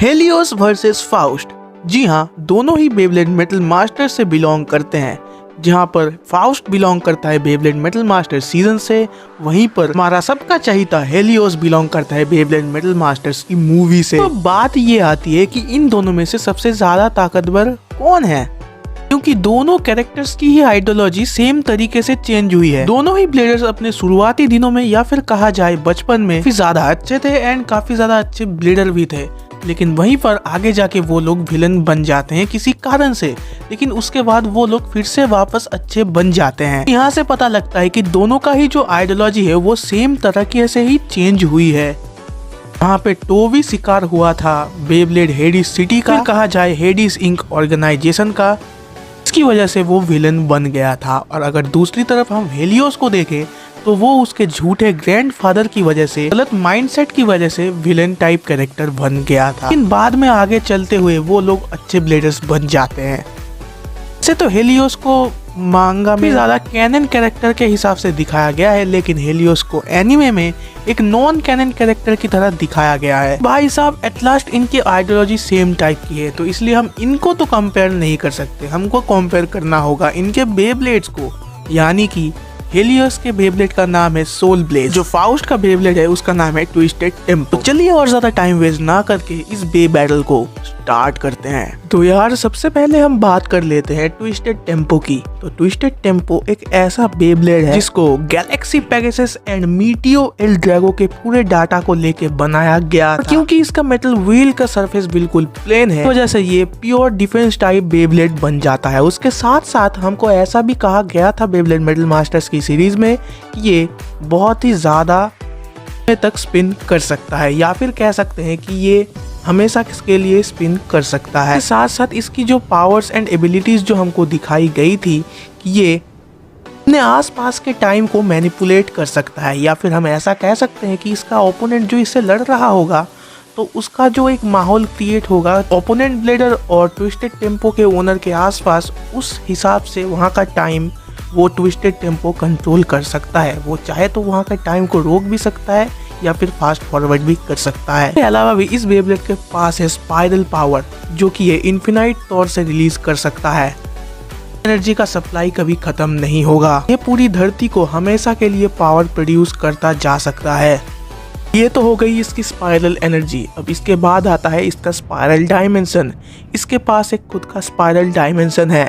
Helios versus Faust. जी हाँ, दोनों ही Beyblade metal master से बिलोंग करते हैं। जहाँ पर फाउस्ट बिलोंग करता है बेब्लेड मेटल मास्टर सीजन से, वहीं पर हमारा सबका चहीता हेलियोस बिलोंग करता है बेब्लेड मेटल मास्टर्स की मूवी से। तो बात ये आती है कि इन दोनों में से सबसे ज्यादा ताकतवर कौन है, क्योंकि दोनों कैरेक्टर्स की ही आइडियोलॉजी सेम तरीके से चेंज हुई है। दोनों ही ब्लेडर्स अपने शुरुआती दिनों में या फिर कहा जाए बचपन में काफी ज्यादा अच्छे थे एंड काफी ज्यादा अच्छे ब्लेडर भी थे, लेकिन वहीं पर आगे जाके वो लोग विलन बन जाते हैं किसी कारण से, लेकिन उसके बाद वो लोग फिर से वापस अच्छे बन जाते हैं। यहाँ से पता लगता है कि दोनों का ही जो आइडियोलॉजी है वो सेम तरीके से ही चेंज हुई है। वहाँ पे टोवी शिकार हुआ था बेब्लेड हेडिस सिटी का, कहा जाए हेडिस इंक ऑर्गेनाइजेशन का, इसकी वजह से वो विलन बन गया था। और अगर दूसरी तरफ हम हेलियोस को देखें तो वो उसके झूठे ग्रैंडफादर की वजह से, गलत माइंडसेट की वजह से विलेन टाइप कैरेक्टर बन गया था, लेकिन बाद में आगे चलते हुए वो लोग अच्छे ब्लेडर्स बन जाते हैं। वैसे तो हेलियोस को मांगा में ज्यादा कैनन कैरेक्टर के हिसाब से दिखाया गया है, लेकिन हेलियोस को एनिमे में एक नॉन कैनन कैरेक्टर की तरह दिखाया गया है। भाई साहब, एट लास्ट इनकी आइडियोलॉजी सेम टाइप की है, तो इसलिए हम इनको तो कंपेयर नहीं कर सकते। हमको कंपेयर करना होगा इनके बेब्लेड्स को, यानी कि हेलियोस के बेब्लेड का नाम है सोल ब्लेज, जो फाउस्ट का बेब्लेड है उसका नाम है ट्विस्टेड टेम्पो। तो चलिए और ज्यादा टाइम वेस्ट ना करके इस बे बैटल को स्टार्ट करते हैं। तो यार सबसे पहले हम बात कर लेते हैं ट्विस्टेड टेम्पो की। तो ट्विस्टेड टेम्पो एक ऐसा बेब्लेड है जिसको Galaxy Pegasus and Meteor L Drago के पूरे डाटा को लेके बनाया गया था। क्योंकि इसका मेटल व्हील का सरफेस बिल्कुल प्लेन है, वजह से ये प्योर डिफेंस टाइप बेब्लेड बन जाता है। उसके साथ साथ हमको ऐसा भी कहा गया था बेब्लेड मेटल मास्टर्स की सीरीज में कि ये बहुत ही ज्यादा तक स्पिन कर सकता है, या फिर कह सकते हैं कि ये हमेशा इसके लिए स्पिन कर सकता है। साथ साथ इसकी जो पावर्स एंड एबिलिटीज जो हमको दिखाई गई थी कि ये अपने आसपास के टाइम को मैनिपुलेट कर सकता है, या फिर हम ऐसा कह सकते हैं कि इसका ओपोनेंट जो इससे लड़ रहा होगा तो उसका जो एक माहौल क्रिएट होगा ओपोनेंट ब्लेडर और ट्विस्टेड टेम्पो के ओनर के आसपास, उस हिसाब से वहाँ का टाइम वो ट्विस्टेड टेम्पो कंट्रोल कर सकता है। वो चाहे तो वहाँ के टाइम को रोक भी सकता है या फिर फास्ट फॉरवर्ड भी कर सकता है। इसके अलावा भी इस बेब्लेड के पास है स्पाइरल पावर, जो कि ये इनफिनाइट तौर से रिलीज कर सकता है। एनर्जी का सप्लाई कभी खत्म नहीं होगा, ये पूरी धरती को हमेशा के लिए पावर प्रोड्यूस करता जा सकता है। ये तो हो गई इसकी स्पाइरल एनर्जी। अब इसके बाद आता है इसका स्पाइरल डायमेंशन। इसके पास एक खुद का स्पाइरल डायमेंशन है।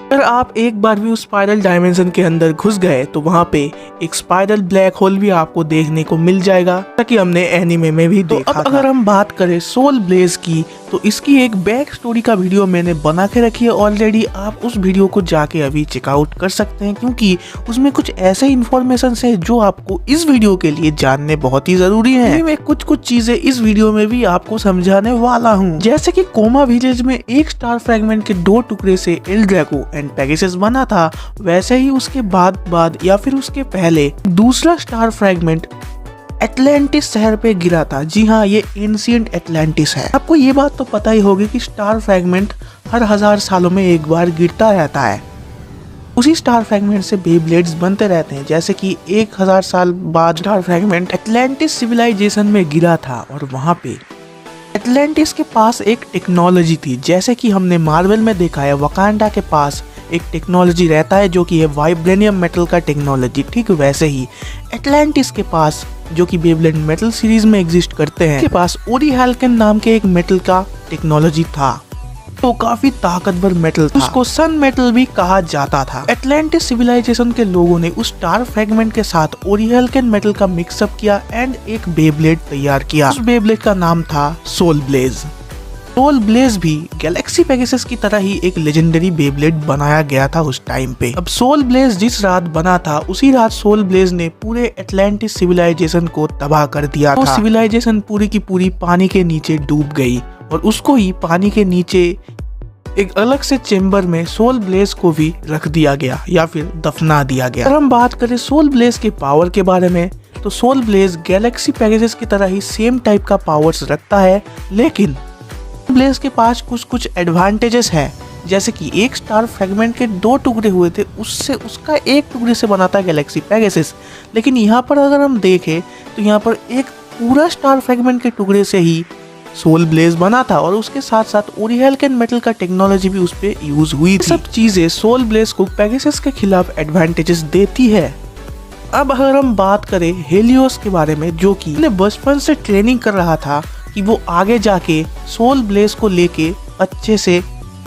अगर आप एक बार भी उस स्पाइरल डायमेंशन के अंदर घुस गए तो वहाँ पे एक स्पाइरल ब्लैक होल भी आपको देखने को मिल जाएगा, ताकि हमने एनिमे में भी देखा था। अगर हम बात करें सोल ब्लेज की, तो इसकी एक बैक स्टोरी का वीडियो मैंने बना के रखी है ऑलरेडी। आप उस वीडियो को जाके अभी चेकआउट कर सकते हैं, क्योंकि उसमें कुछ ऐसे इन्फॉर्मेशन है जो आपको इस वीडियो के लिए जानने बहुत ही जरूरी है। मैं कुछ चीजें इस वीडियो में भी आपको समझाने वाला हूँ, जैसे कि कोमा विलेज में एक स्टार फ्रेगमेंट के 2 टुकड़े से एल ड्रैगो एंड पेगासस बना था, वैसे ही उसके बाद या फिर उसके पहले दूसरा स्टार फ्रेगमेंट एटलांटिस शहर पे गिरा था। जी हाँ, ये एंशिएंट एटलांटिस है। आपको ये बात तो पता ही होगी कि स्टार फ्रेगमेंट हर 1000 सालों में एक बार गिरता रहता है। उसी स्टार फ्रेगमेंट से बेब्लेड्स बनते रहते हैं। जैसे कि 1000 साल बाद स्टार फ्रेगमेंट एटलांटिस सिविलाइजेशन में गिरा था, और वहाँ पे एटलांटिस के पास एक टेक्नोलॉजी थी। जैसे कि हमने मार्वल में देखा है, वकांडा के पास एक टेक्नोलॉजी रहता है जो कि है वाइब्रेनियम मेटल का टेक्नोलॉजी। ठीक वैसे ही एटलांटिस के पास, जो कि बेब्लेड मेटल सीरीज में एग्जिस्ट करते हैं, के पास ओरिहाल्केन नाम के एक मेटल का टेक्नोलॉजी था। तो काफी ताकतवर मेटल था, उसको सन मेटल भी कहा जाता था। एटलांटिस सिविलाइजेशन के लोगों ने उस स्टार फ्रेगमेंट के साथ ओरिहाल्केन मेटल का मिक्सअप किया एंड एक बेब्लेड तैयार किया। उस बेब्लेड का नाम था सोल ब्लेज। सोल ब्लेज भी गैलेक्सी पेगासस की तरह ही एक लेजेंडरी बेब्लेड बनाया गया था उस टाइम पे। अब सोल ब्लेज जिस रात बना था, उसी रात सोल ब्लेज ने पूरे एटलांटिस सिविलाइजेशन को तबाह कर दिया था। सिविलाइजेशन पूरी की पूरी पानी के नीचे डूब गई, और उसको ही पानी के नीचे एक अलग से चेम्बर में सोल ब्लेज को भी रख दिया गया, या फिर दफना दिया गया। अगर हम बात करें सोल ब्लेज के पावर के बारे में, तो सोल ब्लेज गैलेक्सी पेगासस की तरह ही सेम टाइप का पावर्स रखता है, लेकिन ब्लेज के पास कुछ एडवांटेजेस है। जैसे कि एक स्टार फ्रेगमेंट के 2 टुकड़े हुए थे, उससे उसका एक टुकड़े से बना था गैलेक्सी पेगासस, लेकिन यहाँ पर अगर हम देखें तो यहाँ पर एक पूरा स्टार फ्रेगमेंट के टुकड़े से ही सोल ब्लेज बना था और उसके साथ साथ ओरिहल्केन मेटल का टेक्नोलॉजी भी उस पे यूज हुई थी। सब चीजें सोल ब्लेज को पेगासस के खिलाफ एडवांटेजेस देती है। अब अगर हम बात करें हेलियोस के बारे में, जो कि अपने बचपन से ट्रेनिंग कर रहा था कि वो आगे जाके सोल ब्लेज को लेके अच्छे से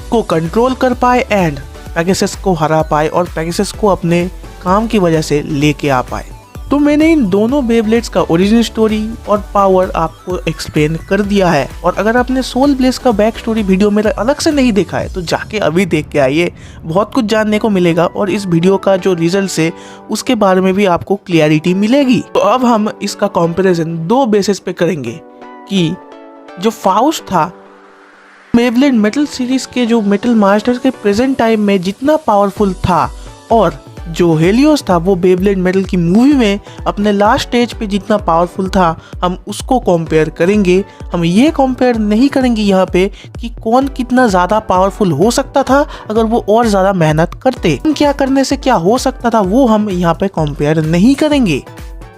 को कंट्रोल कर पाए एंड पेगासस को हरा पाए और पेगासस को अपने काम की वजह से लेके आ पाए। तो मैंने इन दोनों बेब्लेड्स का ओरिजिनल स्टोरी और पावर आपको एक्सप्लेन कर दिया है। और अगर आपने सोल ब्लेज का बैक स्टोरी वीडियो मेरा अलग से नहीं देखा है तो जाके अभी देख के आइए, बहुत कुछ जानने को मिलेगा और इस वीडियो का जो रिजल्ट है उसके बारे में भी आपको क्लियरिटी मिलेगी। तो अब हम इसका कंपैरिजन दो बेसिस पे करेंगे कि जो फाउस्ट था बेब्लेड मेटल सीरीज के जो मेटल मास्टर्स के प्रेजेंट टाइम में जितना पावरफुल था और जो हेलियोस था वो बेब्लेड मेटल की मूवी में अपने लास्ट स्टेज पे जितना पावरफुल था, हम उसको कंपेयर करेंगे। हम ये कंपेयर नहीं करेंगे यहाँ पे कि कौन कितना ज़्यादा पावरफुल हो सकता था अगर वो और ज़्यादा मेहनत करते, क्या करने से क्या हो सकता था वो हम यहाँ पे कंपेयर नहीं करेंगे।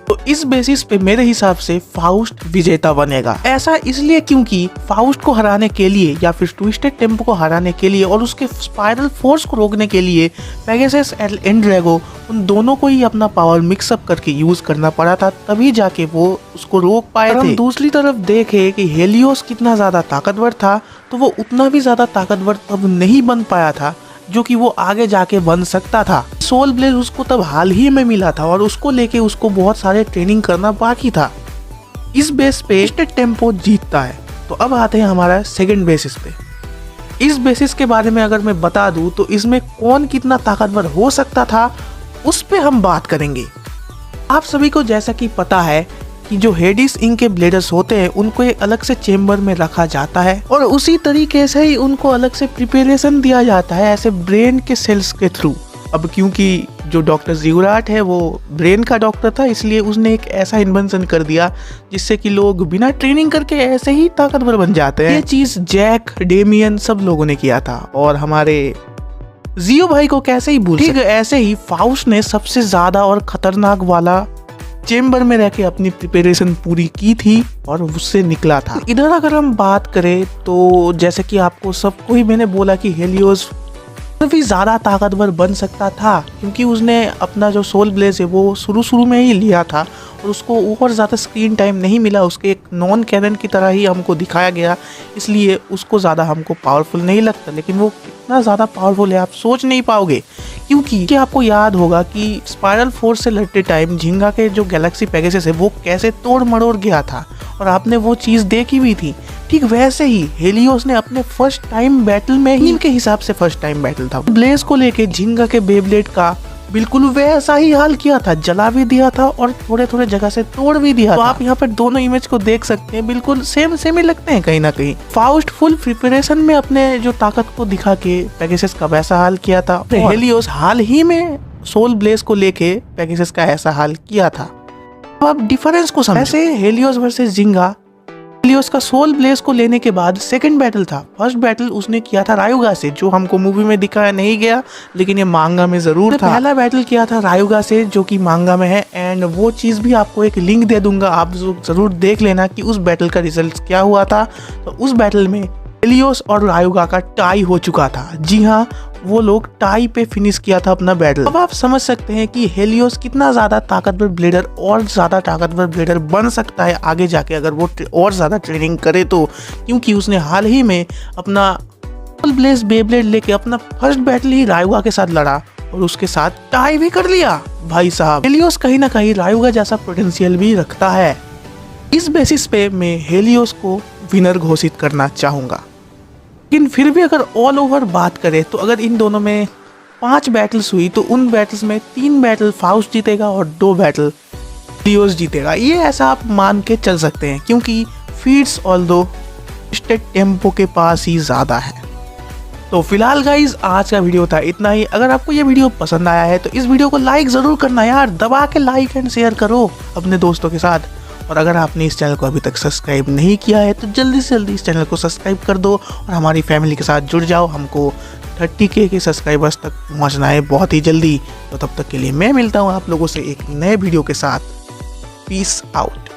तो इस बेसिस पे मेरे हिसाब से फाउस्ट विजेता बनेगा। ऐसा इसलिए क्योंकि फाउस्ट को हराने के लिए या फिर ट्विस्टेड टेम्पो को हराने के लिए और उसके स्पाइरल फोर्स को रोकने के लिए पेगासस एंड ड्रैगो उन दोनों को ही अपना पावर मिक्सअप करके यूज करना पड़ा था, तभी जाके वो उसको रोक पाए थे। हम दूसरी तरफ देखें कि हेलियोस कितना ज्यादा ताकतवर था तो वो उतना भी ज्यादा ताकतवर तब नहीं बन पाया था जो कि वो आगे जाके बन सकता था। सोल ब्लेज उसको तब हाल ही में मिला था और उसको लेके उसको बहुत सारे ट्रेनिंग करना बाकी था। इस बेस पे ट्विस्टेड टेम्पो जीतता है। तो अब आते हैं हमारा सेकंड बेसिस पे। इस बेसिस के बारे में अगर मैं बता दूं तो इसमें कौन कितना ताकतवर हो सकता था उस पे हम बात करेंगे। आप सभी को जैसा कि पता है कि जो हेडिस इंक के ब्लेडर्स होते हैं उनको एक अलग से चेम्बर में रखा जाता है और उसी तरीके से ही उनको अलग से प्रिपरेशन दिया जाता है ऐसे ब्रेन के सेल्स के थ्रू। अब क्योंकि जो डॉक्टर जिगुराट है वो ब्रेन का डॉक्टर था, इसलिए उसने एक ऐसा इन्वेंशन कर दिया जिससे कि लोग बिना ट्रेनिंग करके ऐसे ही ताकतवर बन जाते हैं। ये चीज जैक, डेमियन सब लोगों ने किया था और हमारे जियो भाई को कैसे ही भूल। ठीक है, ऐसे ही फाउस्ट ने सबसे ज्यादा और खतरनाक वाला चेम्बर में रह के अपनी प्रिपरेशन पूरी की थी और उससे निकला था। इधर अगर हम बात करें तो जैसे कि आपको सबको ही मैंने बोला कि हेलियोस काफी ज्यादा ताकतवर बन सकता था क्योंकि उसने अपना जो सोल ब्लेज है वो शुरू में ही लिया था और उसको और ज़्यादा स्क्रीन टाइम नहीं मिला, उसके एक नॉन कैनन की तरह ही हमको दिखाया गया, इसलिए उसको ज़्यादा हमको पावरफुल नहीं लगता। लेकिन वो कितना ज़्यादा पावरफुल है आप सोच नहीं पाओगे, क्योंकि आपको याद होगा कि स्पाइरल फोर्स से लड़ते टाइम झिंगा के जो गैलेक्सी पेगासस है वो कैसे तोड़ मरोड़ गया था और आपने वो चीज़ देखी भी थी। ठीक वैसे ही हेलियोस ने अपने फर्स्ट टाइम बैटल में ही के हिसाब से फर्स्ट टाइम बैटल था, ब्लेज को लेके झिंगा के बेब्लेड का बिल्कुल वैसा ही हाल किया था, जला भी दिया था और थोड़े थोड़े जगह से तोड़ भी दिया था। आप यहाँ पर दोनों इमेज को देख सकते हैं, बिल्कुल सेम ही लगते हैं कहीं ना कहीं। फाउस्ट फुल प्रिपरेशन में अपने जो ताकत को दिखा के पेगासस का वैसा हाल किया था, हेलियोस हाल ही में सोल ब्लेज को लेके पेगासस का ऐसा हाल किया था। अब आप डिफरेंस को समझो। ऐसे हेलियोस वर्सेस झिंगा, हेलियोस का सोल ब्लेज को लेने के बाद सेकंड बैटल था। फर्स्ट बैटल उसने किया था रायुगा से, जो हमको मूवी में दिखाया नहीं गया लेकिन ये मांगा में जरूर था। पहला बैटल किया था रायुगा से जो कि मांगा में है एंड वो चीज भी आपको एक लिंक दे दूंगा, आप जरूर देख लेना कि उस बैटल का रिजल्ट क्या हुआ था। तो उस बैटल में हेलियोस और रायुगा का टाई हो चुका था। जी हाँ, वो लोग टाई पे फिनिश किया था अपना बैटल। अब आप समझ सकते हैं कि हेलियोस कितना ज्यादा ताकतवर ब्लेडर और ज्यादा ताकतवर ब्लेडर बन सकता है आगे जाके अगर वो और ज्यादा ट्रेनिंग करे तो, क्योंकि उसने हाल ही में अपना ब्लेज बेब्लेड लेके अपना फर्स्ट बैटल ही रायुगा के साथ लड़ा और उसके साथ टाई भी कर लिया। भाई साहब, हेलियोस कहीं ना कहीं रायुगा जैसा पोटेंशियल भी रखता है। इस बेसिस पे मैं हेलियोस को विनर घोषित करना चाहूंगा। लेकिन फिर भी अगर ऑल ओवर बात करें तो अगर इन दोनों में 5 बैटल्स हुई तो उन बैटल्स में 3 बैटल फाउस्ट जीतेगा और 2 बैटल हेलियोस जीतेगा। ये ऐसा आप मान के चल सकते हैं क्योंकि फीड्स ऑल्दो ट्विस्टेड टेम्पो के पास ही ज़्यादा है। तो फिलहाल गाइज आज का वीडियो था इतना ही। अगर आपको ये वीडियो पसंद आया है तो इस वीडियो को लाइक ज़रूर करना यार, दबा के लाइक एंड शेयर करो अपने दोस्तों के साथ। और अगर आपने इस चैनल को अभी तक सब्सक्राइब नहीं किया है तो जल्दी से जल्दी इस चैनल को सब्सक्राइब कर दो और हमारी फैमिली के साथ जुड़ जाओ। हमको 30K के सब्सक्राइबर्स तक पहुंचना है बहुत ही जल्दी। तो तब तक के लिए मैं मिलता हूं आप लोगों से एक नए वीडियो के साथ। Peace out.